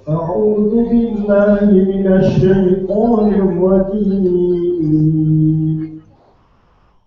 أعوذ بالله من الشيطان الرجيم.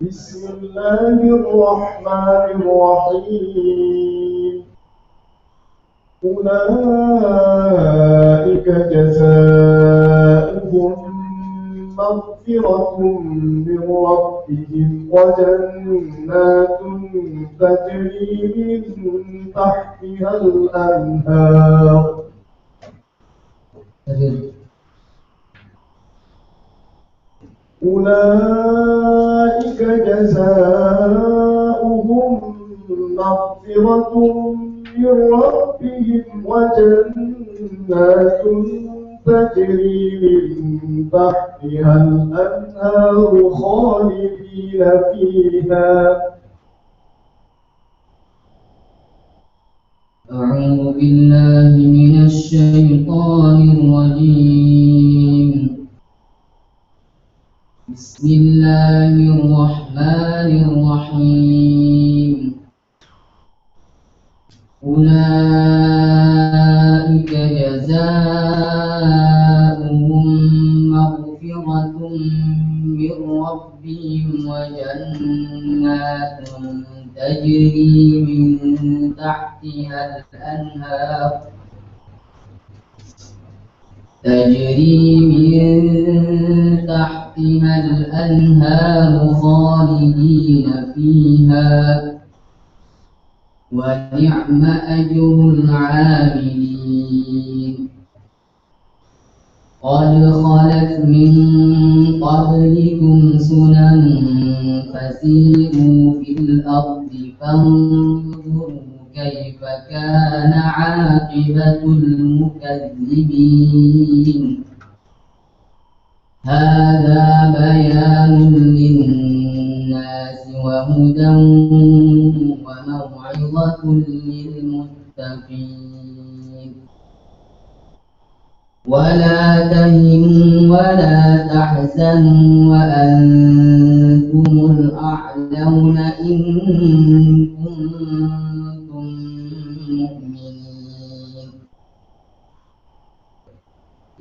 بسم الله الرحمن الرحيم. أولئك جزاؤهم مغفرة من ربهم وجنات تجري من تحتها الأنهار. أولئك جزاؤهم مغفرة من ربهم وجنات تجري من تحتها الأنهار خالدين فيها. أعوذ بالله من الشيطان الرجيم. بسم الله الرحمن الرحيم. أولئك جزاؤهم مغفرة من ربهم وجنات تجري من تحتها الأنهار خالدين فيها ونعم أجر العاملين. قد خلت من قبلكم سنن فسيروا في الأرض فانظروا كيف كان عاقبة المكذبين. هذا بيان للناس وهدى وموعظة للمتقين. ولا تهنوا ولا تحزنوا وأنتم الأعلون إن كنتم مؤمنين.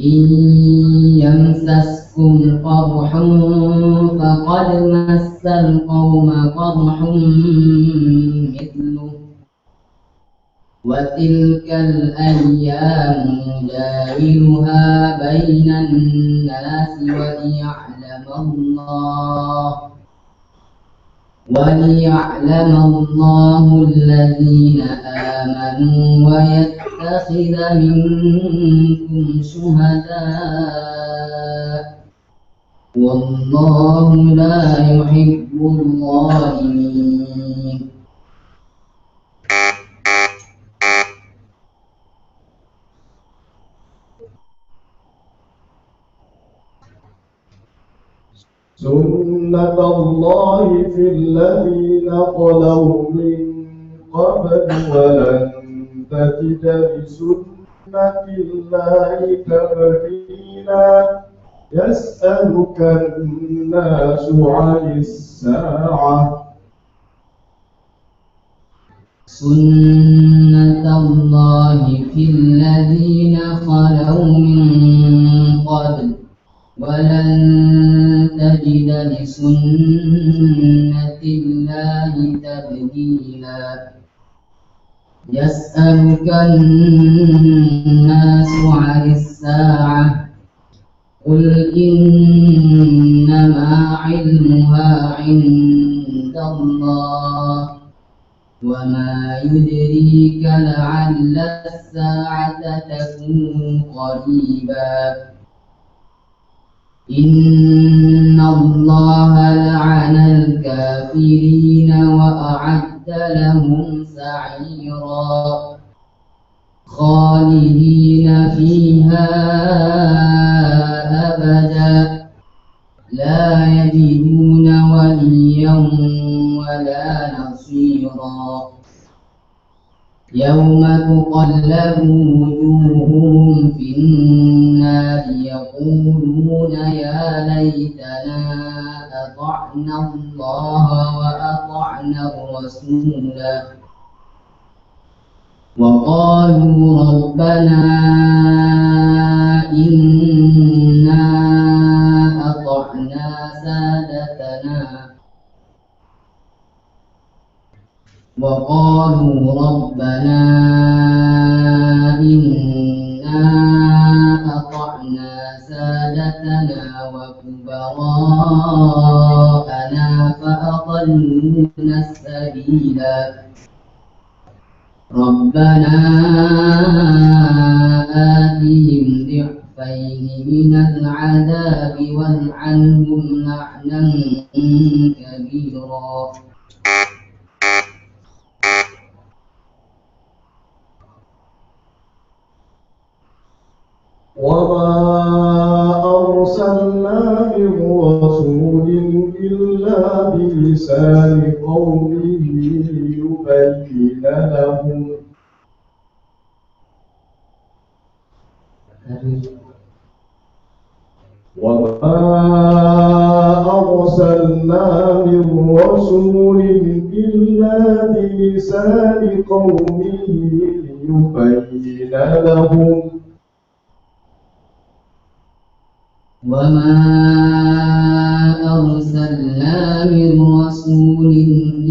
إن يمسسكم قرح فقد مس القوم قرح مثله وتلك الأيام نداولها بين الناس وليعلم الله الذين آمنوا ويتخذ منكم شهداء والله لا يحب الظالمين. سنة الله في الذين خلوا من قبل ولن تجد لسنة الله تبديلا. يسألك الناس عن الساعة. سنة الله في الذين خلوا من قبل ولن تجد لسنة الله تبديلا. يسألك الناس عن الساعة قل إنما علمها عند الله وما يدريك لعل الساعة تكون قريبا. إن الله لعن الكافرين وأعد لهم سعيرا خالدين فيها أبدا لا يجدون وليا ولا نصيرا. يوم تقلب وجوههم في النار يقولون يا ليتنا أطعنا الله وأطعنا الرسولا وقالوا ربنا إنا أطعنا سادتنا وكبراءنا فأضلونا السبيلا ربنا آتهم ضعفين من العذاب والعنهم لعنا كبيرا. وما أرسلنا من رسول إلا بلسان قومه ليبين لهم وما أرسلنا من رسول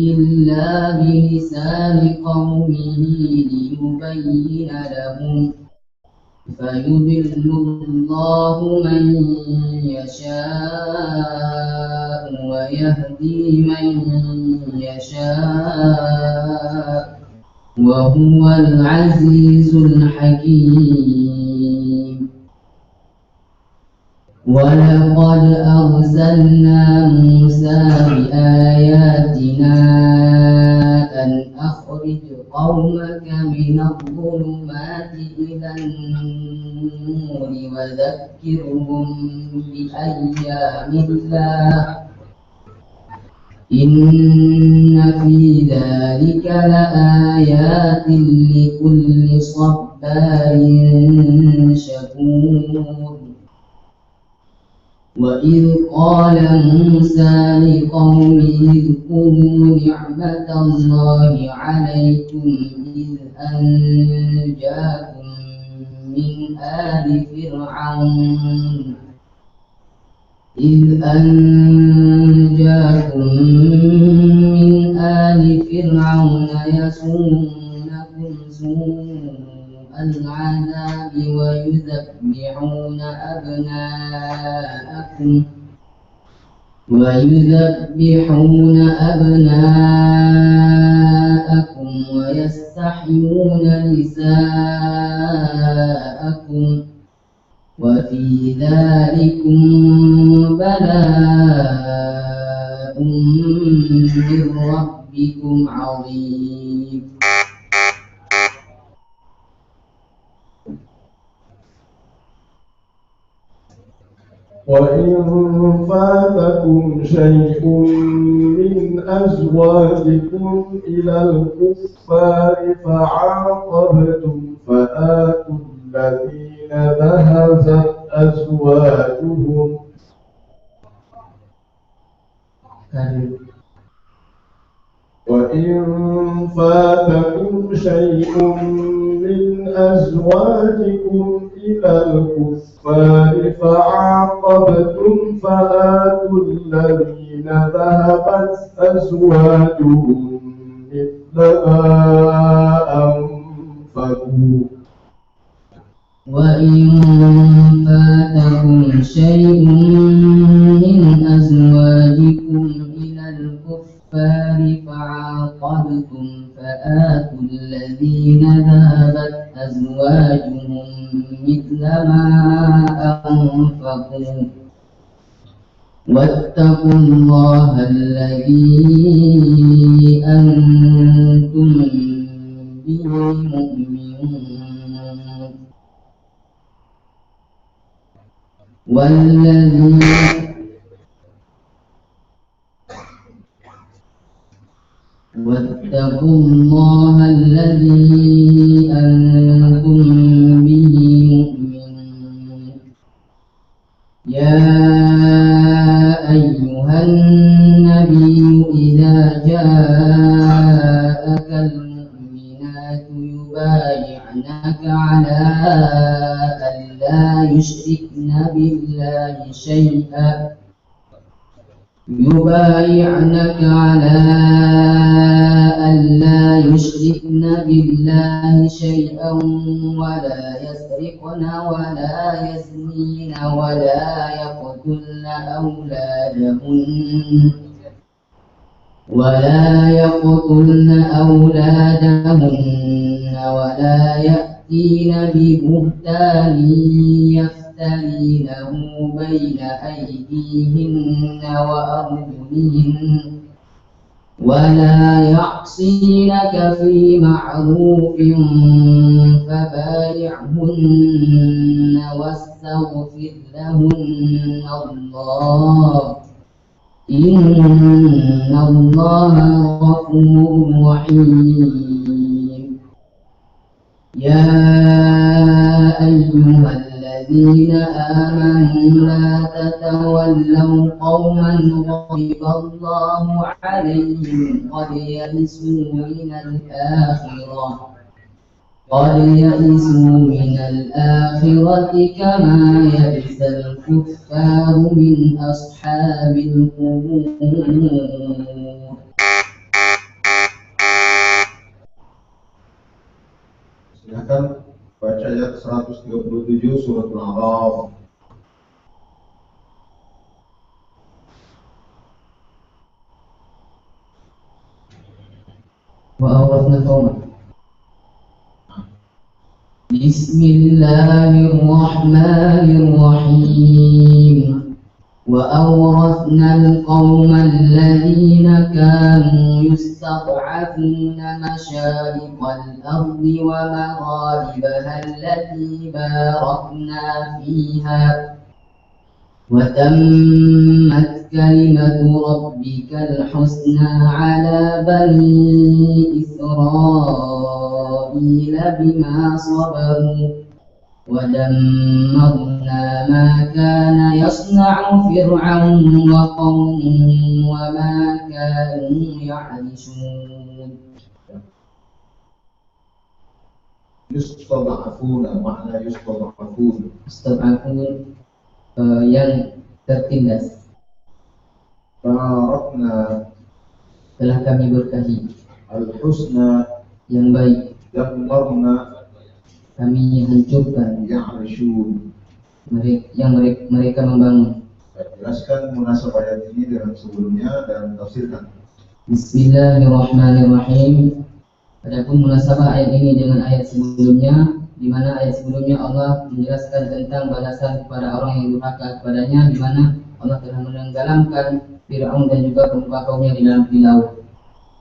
إلا بلسان قومه ليبين لهم فيضل الله من يشاء ويهدي من يشاء وهو العزيز الحكيم. ولقد أرسلنا موسى بآياتنا أن أخرج قومك من الظلمات إلى النور وذكرهم بأيام الله إن في ذلك لآيات لكل صبار شكور. وإذ قال موسى لقومه اذكروا نعمة الله عليكم إذ أنجاكم من آل فرعون يسومونكم سوء العذاب ويذبحون أبناءكم ويستحيون نساءكم وفي ذلكم بلاء من ربكم عظيم. وإن فاتكم شيء من أزواجكم إلى الكفار فعاقبتم فآتوا الذين ذهبت أزواجهم وإن فاتكم شيء من أزواجكم إلى الكفار فعاقبتم فآتوا الذين ذهبت أزواجهم مثل ما أنفقوا. وإن فاتكم شيء من أزواجكم إلى الكفار فعاقبتم فآتوا الذين ذهبت أزواجهم مثل ما أنفقوا واتقوا الله الذي أنتم به مؤمنون. واتقوا الله الذي أنتم به مؤمنون. يا أيها النبي إذا جاءك المؤمنات يبايعنك على ألا يشركن بالله شيئا يبايعنك على ألا يشركن بالله شيئا ولا يسرقن ولا يزنين ولا يقتلن أولادهن ولا يأتين ببهتان يفترينه بين أيديهن وأرجلهن ولا يعصينك في معروف فبايعهن واستغفر لهن الله إن الله غفور رحيم. يا أيها الذين آمنوا لا تتولوا قوما غضب الله عليهم قد يئسوا من الآخرة كما يئس الكفار من أصحاب القبور. Silakan baca ayat 137 surat Al-A'raf. وأورثنا القوم. بسم الله الرحمن الرحيم. وأورثنا القوم الذين كانوا يستضعفون مشارق الأرض ومغاربها التي باركنا فيها وتمت كلمة ربك الحسنى على بني إسرائيل بما صبروا ودمرنا ما كان يصنع فرعون وقومه وما كانوا يعرشون. Yustad'afun, makna yustad'afun. Yustad'afun yang tertindas. Barakna, telah kami berkahi. Al-husna, yang baik. Dammarna, kami hancurkan. Ya'rishun, mereka membangun. Jelaskan munasabah ayat ini dengan sebelumnya dan tafsirkan. Bismillahirrahmanirrahim. Adapun munasabah ayat ini dengan ayat sebelumnya, di mana ayat sebelumnya Allah menjelaskan tentang balasan kepada orang yang durhaka kepadanya, di mana Allah telah menenggelamkan Fir'aun dan juga kaumnya di dalam laut.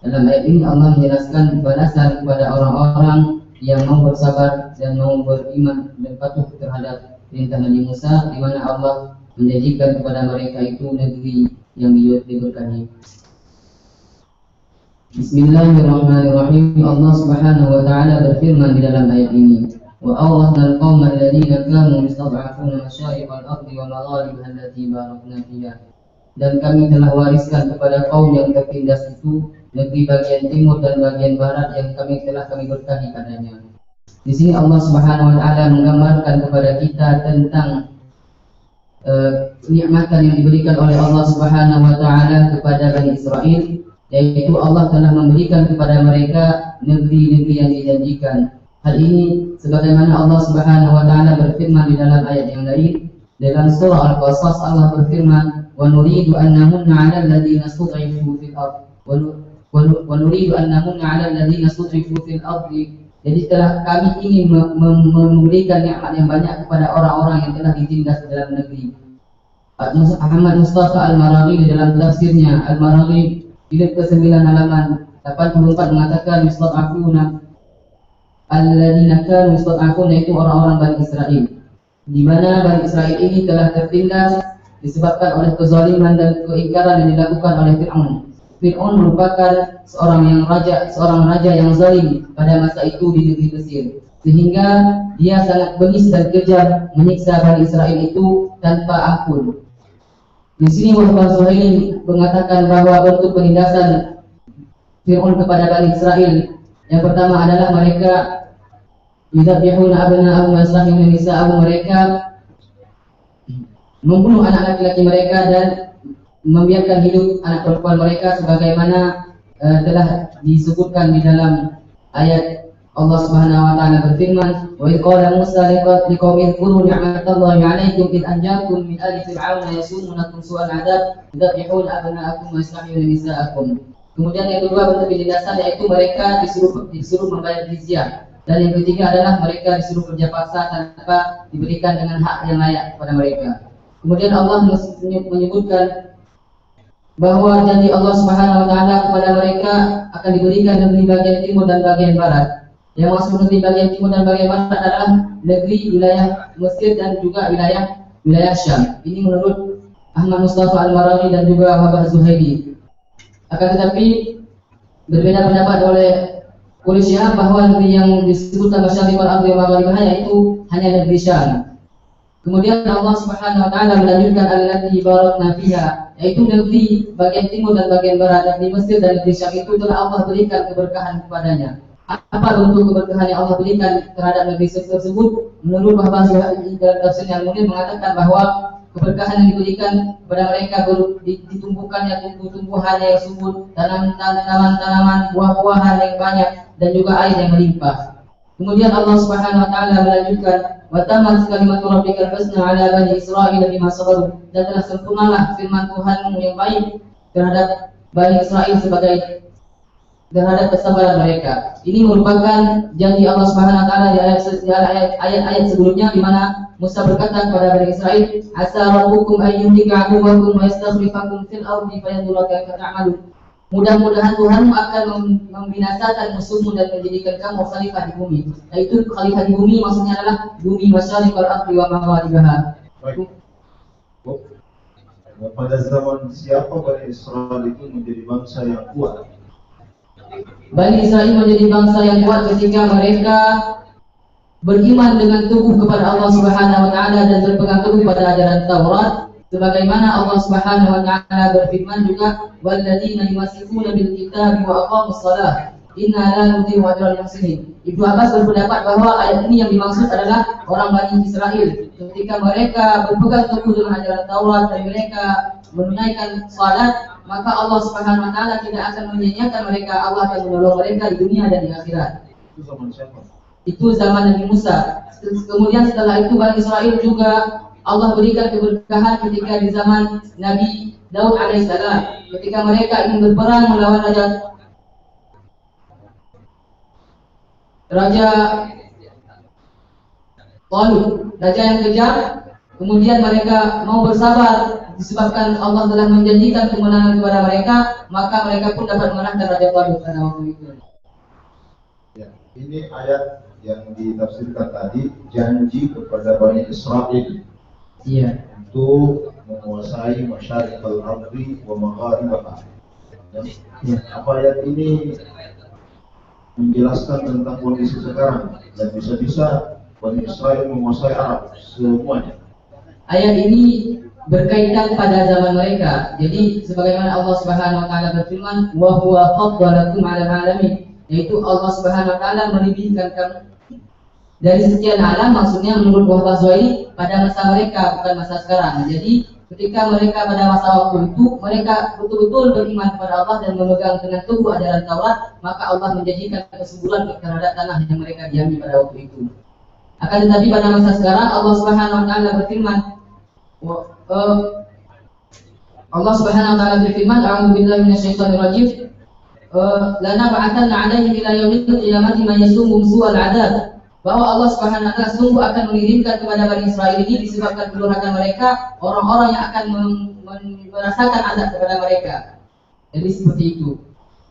Dalam ayat ini Allah menjelaskan balasan kepada orang-orang yang mau bersabar dan mau beriman dan patuh terhadap perintah Nabi Musa, di mana Allah menjanjikan kepada mereka itu negeri yang diberkahi. Bismillahirrahmanirrahim. Allah Subhanahu wa taala berfirman di dalam ayat ini, wa awrasna al-qauma alladziina kaanu yastad'afuna masyaariqal ardi wa magharibaha allati barakna fiha. Dan kami telah wariskan kepada kaum yang tertindas itu negeri bagian timur dan bagian barat yang kami berkahi padanya. Di sini Allah Subhanahu wa taala menggambarkan kepada kita tentang nikmatan yang diberikan oleh Allah Subhanahu wa taala kepada Bani Israel, yaitu Allah telah memberikan kepada mereka negeri-negeri yang dijanjikan. Hal ini sebagaimana Allah Subhanahu wa taala berfirman di dalam ayat yang lain. Dalam surah Al-Qasas Allah berfirman, "Wa nuridu an namunna 'alal ladziina istud'ifu fil ardh wa nuridu an namunna 'alal ladziina istud'ifu fil ardi." Jadi telah kami ingin memberikan nikmat yang banyak kepada orang-orang yang telah ditindas dalam negeri. Ahmad Mustafa Al-Maraghi di dalam tafsirnya Al-Maraghi jilid ke-9 halaman 84 mengatakan yustad'afuna alladziina kaanu yustad'afuna, yaitu orang-orang Bani Israel, di mana Bani Israel ini telah tertindas disebabkan oleh kezaliman dan keingkaran yang dilakukan oleh Fir'aun. Fir'aun merupakan seorang raja yang zalim pada masa itu di negeri Mesir, sehingga dia sangat bengis dan kejam menyiksa Bani Israel itu tanpa ampun. Di sini Muhammad Suhaili mengatakan bahwa bentuk penindasan Fir'aun kepada Bani Israel yang pertama adalah mereka yudzabihuna abna'ahum wa yastahiyuna nisa'ahum, mereka membunuh anak laki-laki mereka dan membiarkan hidup anak perempuan mereka sebagaimana telah disebutkan di dalam ayat Allah Subhanahu wa taala berfirman, "Wa idh qala Musa liqaumihi dhkuru ni'matallahi 'alaikum id anjakum min ali fir'auna yasumunakum su'al 'adzab yudzabihuna abna'akum wa yastahyuna nisa'akum." Kemudian yang kedua bentuk penindasan yaitu mereka disuruh membayar jizyah, dan yang ketiga adalah mereka disuruh kerja paksa tanpa diberikan dengan hak yang layak kepada mereka. Kemudian Allah menyebutkan bahwa janji Allah Subhanahu wa taala kepada mereka akan diberikan negeri bagian timur dan bagian barat. Yang maksud negeri bagian timur dan bagian barat adalah negeri wilayah Mesir dan juga wilayah Syam. Ini menurut Ahmad Mustafa Al-Marawi dan juga Wahbah Zuhairi. Akan tetapi berbeda pendapat oleh Syihab bahwa negeri yang disebutkan Masyariqul Ardi wa Magharibaha yaitu hanya negeri Syam. Kemudian Allah Subhanahu wa taala melanjutkan allati barakna fiha, yaitu negeri bagian timur dan bagian barat, negeri Mesir dan negeri Syam itu telah Allah berikan keberkahan kepadanya. Apa bentuk keberkahan yang Allah berikan terhadap negeri tersebut? Menurut Wahbah Zuhairi dalam tafsir yang mulia mengatakan bahwa keberkahan yang diberikan kepada mereka ditumbuhkannya tumbuh-tumbuhan yang subur, tanaman-tanaman, buah-buahan yang banyak, dan juga air yang melimpah. Kemudian Allah Subhanahu wa taala melanjutkan, "Wa tamat kalimatu rabbikal husna 'ala bani Israil bima sabaru," dan telah sempurnalah firman Tuhanmu yang baik terhadap Bani Israel terhadap kesabaran mereka. Ini merupakan janji Allah Subhanahu wa taala di ayat-ayat sebelumnya, di mana Musa berkata kepada Bani Israel, "Asa rabbukum an yuhlika 'aduwwakum wa yastakhlifakum fil ardi fayanzura kaifa ta'malun." Mudah-mudahan Tuhanmu akan membinasakan musuhmu dan menjadikan kamu khalifah di bumi. Yaitu khalifah di bumi maksudnya adalah bumi Masyariqul Ardi wa Magharibaha. Pada zaman siapa Bani Israel itu menjadi bangsa yang kuat? Bani Israel menjadi bangsa yang kuat ketika mereka beriman dengan teguh kepada Allah Subhanahu wa taala dan berpegang teguh pada ajaran Taurat, sebagaimana Allah Subhanahu wa taala berfirman juga, "Walladzina yumassikuna bil kitabi wa aqamus shalah inna la nudhi'u ajral muhsinin." Ibnu Abbas berpendapat bahwa ayat ini yang dimaksud adalah orang Bani Israel ketika mereka berpegang teguh dengan ajaran Taurat dan mereka menunaikan salat, maka Allah Subhanahu wa taala tidak akan menyia-nyiakan mereka. Allah akan menolong mereka di dunia dan di akhirat. Itu zaman siapa? Itu zaman Nabi Musa. Kemudian setelah itu Bani Israel juga Allah berikan keberkahan ketika di zaman Nabi Daud alaihissalam, ketika mereka ingin berperang melawan Raja Talut, raja yang kejam. Kemudian mereka mau bersabar disebabkan Allah telah menjanjikan kemenangan kepada mereka, maka mereka pun dapat mengalahkan Raja Talut pada waktu itu. Ya, ini ayat yang ditafsirkan tadi, janji kepada Bani Israel. Iya. Untuk menguasai Masyariqul Ardi wa Magharibaha. Ya. Apa ayat ini menjelaskan tentang kondisi sekarang dan bisa-bisa Bani Israel menguasai Arab semuanya? Ayat ini berkaitan pada zaman mereka. Jadi sebagaimana Allah Subhanahu wa taala berfirman, "Wa huwa faddalakum 'alal 'alamin," yaitu Allah Subhanahu wa taala melebihkan kamu dari sekian alam, maksudnya menurut Wahbah Zuhairi pada masa mereka, bukan masa sekarang. Jadi ketika mereka pada masa waktu itu mereka betul-betul beriman kepada Allah dan memegang dengan teguh ajaran Taurat, maka Allah menjanjikan kesuburan terhadap tanah yang mereka diami pada waktu itu. Akan tetapi pada masa sekarang Allah Subhanahu wa taala berfirman, Allah Subhanahu wa taala berfirman, "A'udzu billahi minasyaitonir rajim. Lana ba'athanna 'alaihim ila yaumil qiyamati man yasumuhum su'al 'adzab." Bahwa Allah Subhanahu wa taala sungguh akan mengirimkan kepada Bani Israel ini disebabkan kedurhakaan mereka orang-orang yang akan merasakan azab kepada mereka. Jadi seperti itu.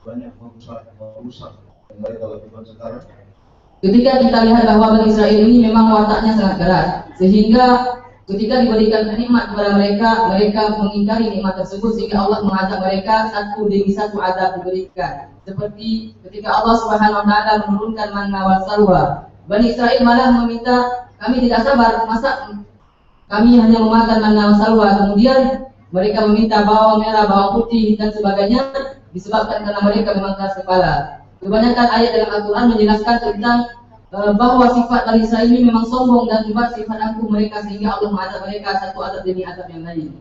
Banyak merusak yang mereka lakukan sekarang. Ketika kita lihat bahwa Bani Israel ini memang wataknya sangat keras, sehingga ketika diberikan nikmat kepada mereka, mereka mengingkari nikmat tersebut sehingga Allah mengazab mereka satu demi satu azab diberikan. Seperti ketika Allah Subhanahu wa taala menurunkan manna wal salwa. Bani Israel malah meminta, "Kami tidak sabar, masa kami hanya memakan manna wal salwa?" Kemudian mereka meminta bawang merah, bawang putih dan sebagainya disebabkan karena mereka memang keras kepala. Kebanyakan ayat dalam Al-Quran menjelaskan tentang bahwa sifat Bani Israil ini memang sombong dan sifat angkuh mereka sehingga Allah mengazab mereka satu azab demi azab yang lain.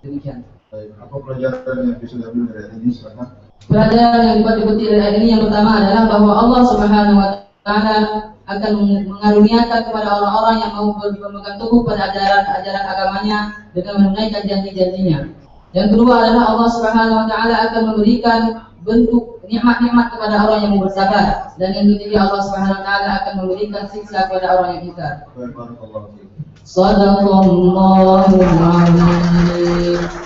Demikian. Baik, apa pelajaran yang bisa diambil dari ayat ini? Silakan. Pelajaran yang dapat dipetik dari ayat ini yang pertama adalah bahwa Allah Subhanahu wa taala akan mengaruniakan kepada orang-orang yang mau berpegang teguh pada ajaran agamanya dengan menunaikan janji-janjinya. Yang kedua adalah Allah Subhanahu wa taala akan memberikan bentuk nikmat-nikmat kepada orang yang bersabar, dan yang ketiga Allah Subhanahu wa taala akan memberikan siksa kepada orang yang ingkar. Barakallahu fiik. Shadaqallahul azim.